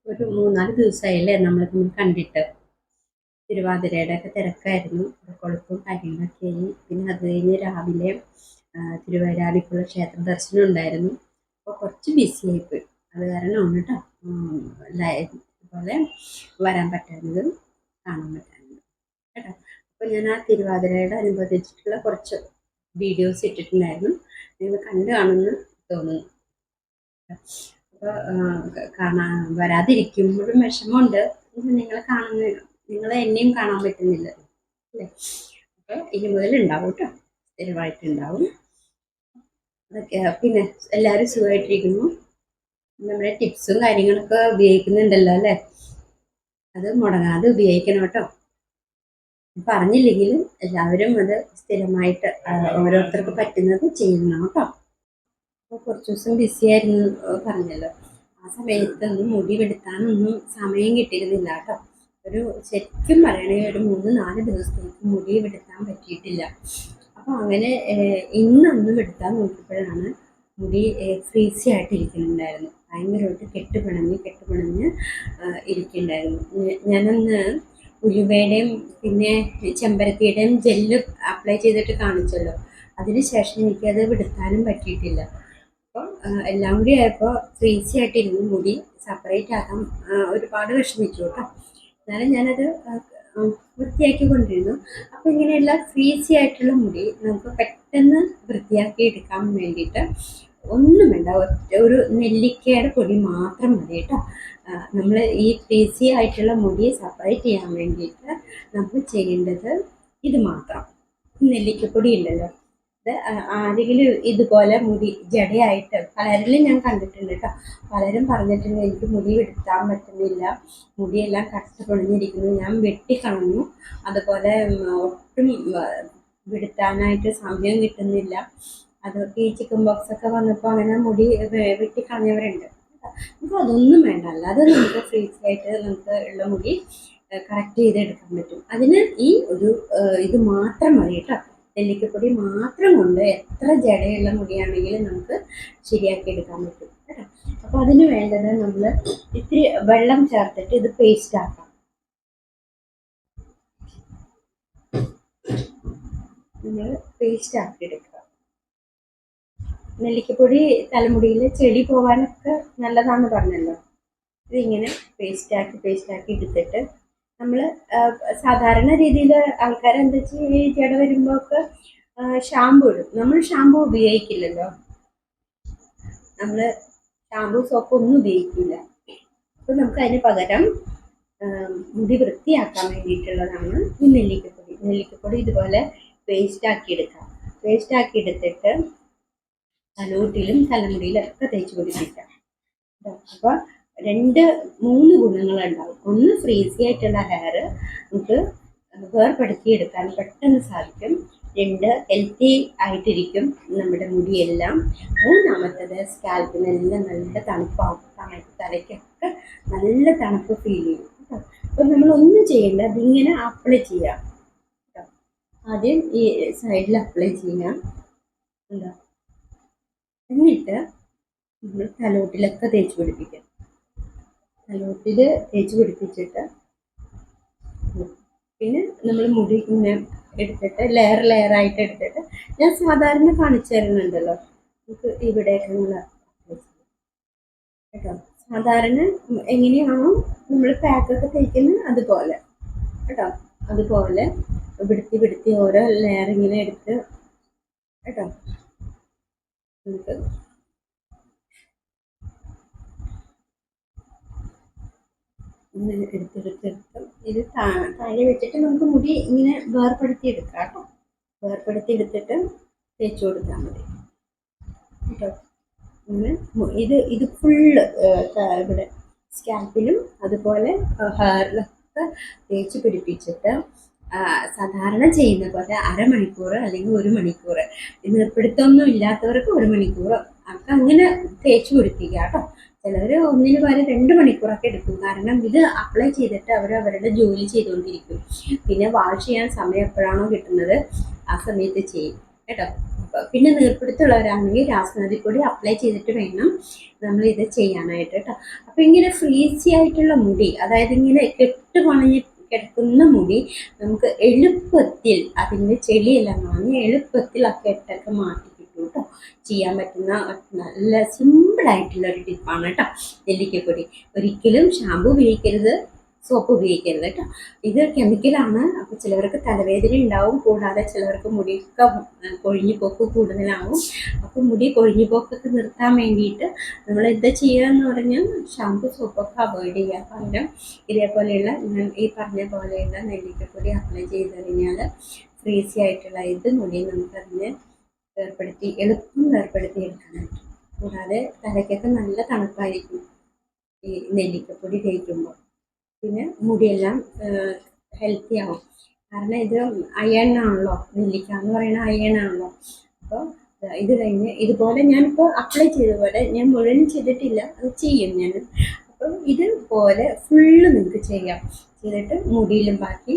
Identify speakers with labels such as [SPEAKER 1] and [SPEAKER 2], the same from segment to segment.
[SPEAKER 1] ഒരു 3-4 ദിവസമായില്ലേ നമ്മൾ കണ്ടിട്ട്. തിരുവാതിരയുടെ ഒക്കെ തിരക്കായിരുന്നു, കൊഴുപ്പും കാര്യങ്ങളൊക്കെ ആയി. പിന്നെ അത് കഴിഞ്ഞ് രാവിലെ തിരുവൈരാണിക്കുള്ള ക്ഷേത്ര ദർശനം ഉണ്ടായിരുന്നു. അപ്പോൾ കുറച്ച് ബിസി ആയിപ്പോയി. അത് കാരണമാണ് കേട്ടോ ഇതുപോലെ വരാൻ പറ്റാത്തതും കാണാൻ പറ്റാത്തതും കേട്ടോ. അപ്പോൾ ഞാൻ ആ തിരുവാതിരയുടെ അനുബന്ധിച്ചിട്ടുള്ള കുറച്ച് വീഡിയോസ് ഇട്ടിട്ടുണ്ടായിരുന്നു. നിങ്ങൾ കണ്ടു കാണുമെന്ന് തോന്നുന്നു. അപ്പോൾ വരാതിരിക്കുമ്പോഴും വിഷമമുണ്ട്. നിങ്ങളെ എന്നെയും കാണാൻ പറ്റുന്നില്ല അല്ലേ. അപ്പോൾ ഇനി മുതൽ ഉണ്ടാവും കേട്ടോ, സ്ഥിരമായിട്ടുണ്ടാവും. അതൊക്കെ പിന്നെ എല്ലാവരും സുഖമായിട്ടിരിക്കുന്നു. നമ്മുടെ ടിപ്സും കാര്യങ്ങളൊക്കെ ഉപയോഗിക്കുന്നുണ്ടല്ലോ അല്ലേ. അത് മുടങ്ങാതെ ഉപയോഗിക്കണം കേട്ടോ. പറഞ്ഞില്ലെങ്കിലും എല്ലാവരും അത് സ്ഥിരമായിട്ട് ഓരോരുത്തർക്ക് പറ്റുന്നത് ചെയ്യണം കേട്ടോ. അപ്പോൾ കുറച്ച് ദിവസം ബിസി ആയിരുന്നു പറഞ്ഞല്ലോ. ആ സമയത്തൊന്നും മുടി വെടുത്താനൊന്നും സമയം കിട്ടിയിരുന്നില്ല കേട്ടോ. ശരിക്കും പറയണേ ഒരു 3-4 ദിവസത്തേക്ക് മുടി വെടുത്താൻ പറ്റിയിട്ടില്ല. അപ്പോൾ അങ്ങനെ ഇന്നൊന്ന് വെടുത്താൻ നോക്കിയപ്പോഴാണ് മുടി ഫ്രീസി ആയിട്ട് ഇരിക്കുന്നുണ്ടായിരുന്നു. ഭയങ്കരമായിട്ട് കെട്ടുപിണഞ്ഞ് ഇരിക്കുന്നുണ്ടായിരുന്നു. ഞാനന്ന് ഉലുവയുടെയും പിന്നെ ചെമ്പരത്തിയുടെയും ജെല്ല് അപ്ലൈ ചെയ്തിട്ട് കാണിച്ചല്ലോ. അതിനുശേഷം എനിക്കത് വെടുത്താനും പറ്റിയിട്ടില്ല. അപ്പോൾ എല്ലാം കൂടി ആയപ്പോൾ ഫ്രീസി ആയിട്ടിരുന്ന് മുടി സെപ്പറേറ്റ് ആക്കാൻ ഒരുപാട് വിഷമിച്ചു കേട്ടോ. എന്നാലും ഞാനത് വൃത്തിയാക്കി കൊണ്ടിരുന്നു. അപ്പോൾ ഇങ്ങനെയുള്ള ഫ്രീസി ആയിട്ടുള്ള മുടി നമുക്ക് പെട്ടെന്ന് വൃത്തിയാക്കി എടുക്കാൻ വേണ്ടിയിട്ട് ഒന്നും വേണ്ട, ഒരു നെല്ലിക്കയുടെ പൊടി മാത്രം മതി കേട്ടോ. നമ്മൾ ഈ ഫ്രീസി ആയിട്ടുള്ള മുടി സെപ്പറേറ്റ് ചെയ്യാൻ വേണ്ടിയിട്ട് നമ്മൾ ചെയ്യേണ്ടത് ഇത് മാത്രം. നെല്ലിക്കപ്പൊടി ഉണ്ടല്ലോ, ഇത് ആരെങ്കിലും ഇതുപോലെ മുടി ജടയായിട്ട് പലരിലും ഞാൻ കണ്ടിട്ടുണ്ട് കേട്ടോ. പലരും പറഞ്ഞിട്ടുണ്ട് എനിക്ക് മുടി വെടുത്താൻ പറ്റുന്നില്ല, മുടിയെല്ലാം കട്ട് പൊളിഞ്ഞിരിക്കുന്നു, ഞാൻ വെട്ടിക്കളഞ്ഞു, അതുപോലെ ഒട്ടും വെടുത്താനായിട്ട് സമയം കിട്ടുന്നില്ല. അതൊക്കെ ഈ ചിക്കൻ ബോക്സ് ഒക്കെ വന്നപ്പോൾ അങ്ങനെ മുടി വെട്ടിക്കളഞ്ഞവരുണ്ട്. നമുക്ക് അതൊന്നും വേണ്ട, അല്ലാതെ നമുക്ക് ഫ്രീസി ആയിട്ട് നമുക്ക് ഉള്ള മുടി കറക്റ്റ് ചെയ്തെടുക്കാൻ പറ്റും. അതിന് ഈ ഒരു ഇത് മാത്രം മതി കേട്ടോ. നെല്ലിക്കപ്പൊടി മാത്രം കൊണ്ട് എത്ര ജടയുള്ള മുടിയാണെങ്കിലും നമുക്ക് ശരിയാക്കി എടുക്കാൻ പറ്റും കേട്ടോ. അപ്പോൾ അതിന് വേണ്ടത് നമ്മൾ ഇത്തിരി വെള്ളം ചേർത്തിട്ട് ഇത് പേസ്റ്റ് ആക്കാം. നമ്മൾ പേസ്റ്റ് ആക്കി എടുക്കുക. നെല്ലിക്കപ്പൊടി തലമുടിയിൽ ചെടി പോകാനൊക്കെ നല്ലതാണെന്ന് പറഞ്ഞല്ലോ. ഇതിങ്ങനെ പേസ്റ്റ് ആക്കി എടുത്തിട്ട് നമ്മൾ സാധാരണ രീതിയിൽ ആൾക്കാർ എന്താ വെച്ചാൽ ഈ ജട വരുമ്പോൾ ഒക്കെ ഷാമ്പു ഇടും. നമ്മൾ ഷാമ്പു ഉപയോഗിക്കില്ലല്ലോ, നമ്മൾ ഷാമ്പു സോപ്പ് ഒന്നും ഉപയോഗിക്കില്ല. അപ്പോൾ നമുക്ക് അതിന് പകരം മുടി വൃത്തിയാക്കാൻ വേണ്ടിയിട്ടുള്ളതാണ് ഈ നെല്ലിക്കപ്പൊടി ഇതുപോലെ പേസ്റ്റ് ആക്കി എടുത്തിട്ട് തലൂട്ടിലും തലമുടിയിലൊക്കെ തേച്ച് പിടിപ്പിക്കാം. അപ്പോൾ 2-3 ഗുണങ്ങളുണ്ടാവും. ഒന്ന്, ഫ്രീസി ആയിട്ടുള്ള ഹെയർ നമുക്ക് വേർപെടുത്തിയെടുക്കാൻ പെട്ടെന്ന് സാധിക്കും. 2, ഹെൽത്തി ആയിട്ടിരിക്കും നമ്മുടെ മുടിയെല്ലാം. 3-മത്തേത്, സ്കാൽപ്പിനെല്ലാം നല്ല തണുപ്പാവും. തലയ്ക്കൊക്കെ നല്ല തണുപ്പ് ഫീൽ ചെയ്യും കേട്ടോ. അപ്പോൾ നമ്മളൊന്നും ചെയ്യേണ്ട, അതിങ്ങനെ അപ്ലൈ ചെയ്യാം കേട്ടോ. ആദ്യം ഈ സൈഡിൽ അപ്ലൈ ചെയ്യാം എന്താ, എന്നിട്ട് നമ്മൾ തലോട്ടിലൊക്കെ തേച്ച് പിടിപ്പിക്കാം. തലോട്ടിൽ തേച്ച് പിടിപ്പിച്ചിട്ട് പിന്നെ നമ്മൾ മുടി ഇങ്ങനെ എടുത്തിട്ട് ലെയറായിട്ട് എടുത്തിട്ട് ഞാൻ സാധാരണ കാണിച്ചു തരുന്നുണ്ടല്ലോ, നമുക്ക് ഇവിടെയൊക്കെ നമ്മൾ കേട്ടോ. സാധാരണ എങ്ങനെയാണോ നമ്മൾ പാക്കൊക്കെ തേക്കുന്നത് അതുപോലെ കേട്ടോ. അതുപോലെ പിടുത്തി ഓരോ ലെയർ ഇങ്ങനെ എടുത്ത് കേട്ടോ. നമുക്ക് എടുത്തെടുത്ത് ഇത് താഴെ വെച്ചിട്ട് നമുക്ക് മുടി ഇങ്ങനെ വേർപെടുത്തിയെടുക്കാം കേട്ടോ. വേർപെടുത്തിയെടുത്തിട്ട് തേച്ച് കൊടുത്താൽ മതി കേട്ടോ. ഇങ്ങനെ ഇത് ഫുള്ള് ഇവിടെ സ്കാൽപ്പിലും അതുപോലെ ഹെയറിലൊക്കെ തേച്ച് പിടിപ്പിച്ചിട്ട് സാധാരണ ചെയ്യുന്ന പോലെ 1/2 മണിക്കൂർ അല്ലെങ്കിൽ 1 മണിക്കൂർ, നിർപ്പിടുത്തൊന്നും ഇല്ലാത്തവർക്ക് 1 മണിക്കൂർ ഒക്കെ അങ്ങനെ തേച്ച് പിടിപ്പിക്കുക കേട്ടോ. ചിലവർ ഒന്നിന് പകരം 2 മണിക്കൂറൊക്കെ എടുക്കും. കാരണം ഇത് അപ്ലൈ ചെയ്തിട്ട് അവർ അവരുടെ ജോലി ചെയ്തുകൊണ്ടിരിക്കും. പിന്നെ വാഷ് ചെയ്യാൻ സമയം എപ്പോഴാണോ കിട്ടുന്നത് ആ സമയത്ത് ചെയ്യും കേട്ടോ. അപ്പോൾ പിന്നെ നീർപ്പിടുത്തുള്ളവരാണെങ്കിൽ രാസനാദിപ്പൊടി അപ്ലൈ ചെയ്തിട്ട് വേണം നമ്മൾ ഇത് ചെയ്യാനായിട്ട് കേട്ടോ. അപ്പോൾ ഇങ്ങനെ ഫ്രീസി ആയിട്ടുള്ള മുടി, അതായത് ഇങ്ങനെ കെട്ടുപണഞ്ഞ് കിടക്കുന്ന മുടി നമുക്ക് എളുപ്പത്തിൽ അതിൻ്റെ ചെളിയെല്ലാം കളഞ്ഞ് എളുപ്പത്തിൽ ആ കെട്ടൊക്കെ മാറ്റി കിട്ടും കേട്ടോ. ചെയ്യാൻ പറ്റുന്ന നല്ല സിമ്പിളായിട്ടുള്ള ഒരു ടിപ്പാണ് കേട്ടോ നെല്ലിക്കപ്പൊടി. ഒരിക്കലും ഷാമ്പു ഉപയോഗിക്കരുത്, സോപ്പ് ഉപയോഗിക്കരുത് കേട്ടോ. ഇത് കെമിക്കലാണ്. അപ്പോൾ ചിലവർക്ക് തലവേദന ഉണ്ടാവും, കൂടാതെ ചിലവർക്ക് മുടിയൊക്കെ കൊഴിഞ്ഞു പോക്ക് കൂടുതലാവും. അപ്പോൾ മുടി കൊഴിഞ്ഞു പോക്കൊക്കെ നിർത്താൻ വേണ്ടിയിട്ട് നമ്മൾ എന്താ ചെയ്യുക എന്ന് പറഞ്ഞാൽ ഷാമ്പു സോപ്പൊക്കെ അവോയ്ഡ് ചെയ്യാൻ പകരം ഇതേപോലെയുള്ള ഞാൻ ഈ പറഞ്ഞ പോലെയുള്ള നെല്ലിക്കപ്പൊടി അപ്ലൈ ചെയ്ത് കഴിഞ്ഞാൽ ഫ്രീസി ആയിട്ടുള്ള ഇത് മുടി നമുക്കതിനെ എളുപ്പം വേർപ്പെടുത്തി എടുക്കാനായിട്ട്. കൂടാതെ തലയ്ക്കൊക്കെ നല്ല തണുപ്പായിരിക്കും ഈ നെല്ലിക്കപ്പൊടി തേക്കുമ്പോൾ. പിന്നെ മുടിയെല്ലാം ഹെൽത്തി ആവും. കാരണം ഇത് അയൺ ആണല്ലോ, നെല്ലിക്ക എന്ന് പറയുന്ന അയൺ ആണല്ലോ. അപ്പോൾ ഇത് കഴിഞ്ഞ് ഇതുപോലെ ഞാനിപ്പോൾ അപ്ലൈ ചെയ്ത പോലെ ഞാൻ മുഴുവൻ ചെയ്തിട്ടില്ല, അത് ചെയ്യും ഞാൻ. അപ്പം ഇതുപോലെ ഫുള്ള് നിങ്ങൾക്ക് ചെയ്യാം. ചെയ്തിട്ട് മുടിയിലും ബാക്കി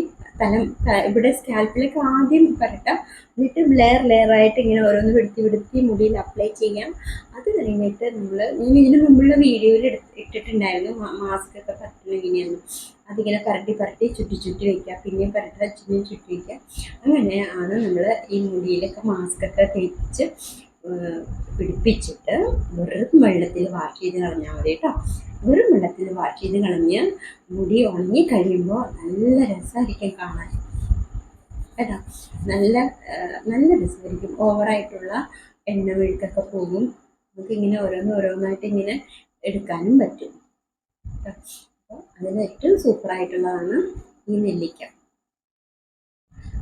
[SPEAKER 1] ഇവിടെ സ്കാൽപ്പിലേക്ക് ആദ്യം പരട്ടാം, എന്നിട്ട് ലെയറായിട്ട് ഇങ്ങനെ ഓരോന്ന് വെടുത്തി മുടിയിൽ അപ്ലൈ ചെയ്യാം. അത് കഴിഞ്ഞിട്ട് ഞാൻ ഇതിന് മുമ്പുള്ള വീഡിയോയിൽ ഇട്ടിട്ടുണ്ടായിരുന്നു മാസ്ക് ഒക്കെ പറ്റുന്ന എങ്ങനെയാണ്. അതിങ്ങനെ പരട്ടി ചുറ്റി വയ്ക്കുക, പിന്നെയും ചുറ്റി വയ്ക്കുക. അങ്ങനെയാണ് നമ്മൾ ഈ മുടിയിലൊക്കെ മാസ്ക് ഒക്കെ തേപ്പിച്ച് പിടിപ്പിച്ചിട്ട് വെറും വെള്ളത്തിൽ വാഷ് ചെയ്ത് കളഞ്ഞാൽ മതി കേട്ടോ. വെറും വെള്ളത്തിൽ വാഷ് ചെയ്ത് കളഞ്ഞ് മുടി ഉണങ്ങി കഴിയുമ്പോൾ നല്ല രസമായിരിക്കും കാണാൻ കേട്ടോ. നല്ല രസമായിരിക്കും. ഓവറായിട്ടുള്ള എണ്ണ മെഴുക്കൊക്കെ പോകും. നമുക്കിങ്ങനെ ഓരോന്നായിട്ട് ഇങ്ങനെ എടുക്കാനും പറ്റും കേട്ടോ. അപ്പോൾ അതിന് ഏറ്റവും സൂപ്പറായിട്ടുള്ളതാണ് ഈ നെല്ലിക്ക.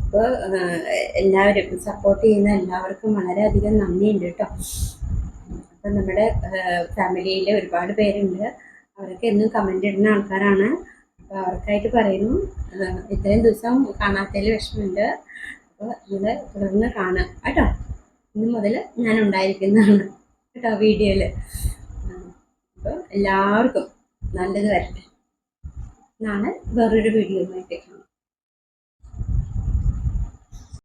[SPEAKER 1] അപ്പോൾ എല്ലാവരും സപ്പോർട്ട് ചെയ്യുന്ന എല്ലാവർക്കും വളരെയധികം നന്ദിയുണ്ട് കേട്ടോ. അപ്പം നമ്മുടെ ഫാമിലിയിൽ ഒരുപാട് പേരുണ്ട്, അവരൊക്കെ എന്നും കമൻ്റ് ഇടുന്ന ആൾക്കാരാണ്. അപ്പോൾ അവർക്കായിട്ട് പറയുന്നു, ഇത്രയും ദിവസം കാണാത്തതിൽ വിഷമമുണ്ട്. അപ്പോൾ നിങ്ങൾ തുടർന്ന് കാണാം കേട്ടോ. ഇന്ന് മുതൽ ഞാൻ ഉണ്ടായിരിക്കുന്നതാണ് കേട്ടോ വീഡിയോയിൽ. അപ്പോൾ എല്ലാവർക്കും നല്ലത് വരട്ടെ. നാളെ വേറൊരു വീഡിയോയുമായിട്ട് കാണാം.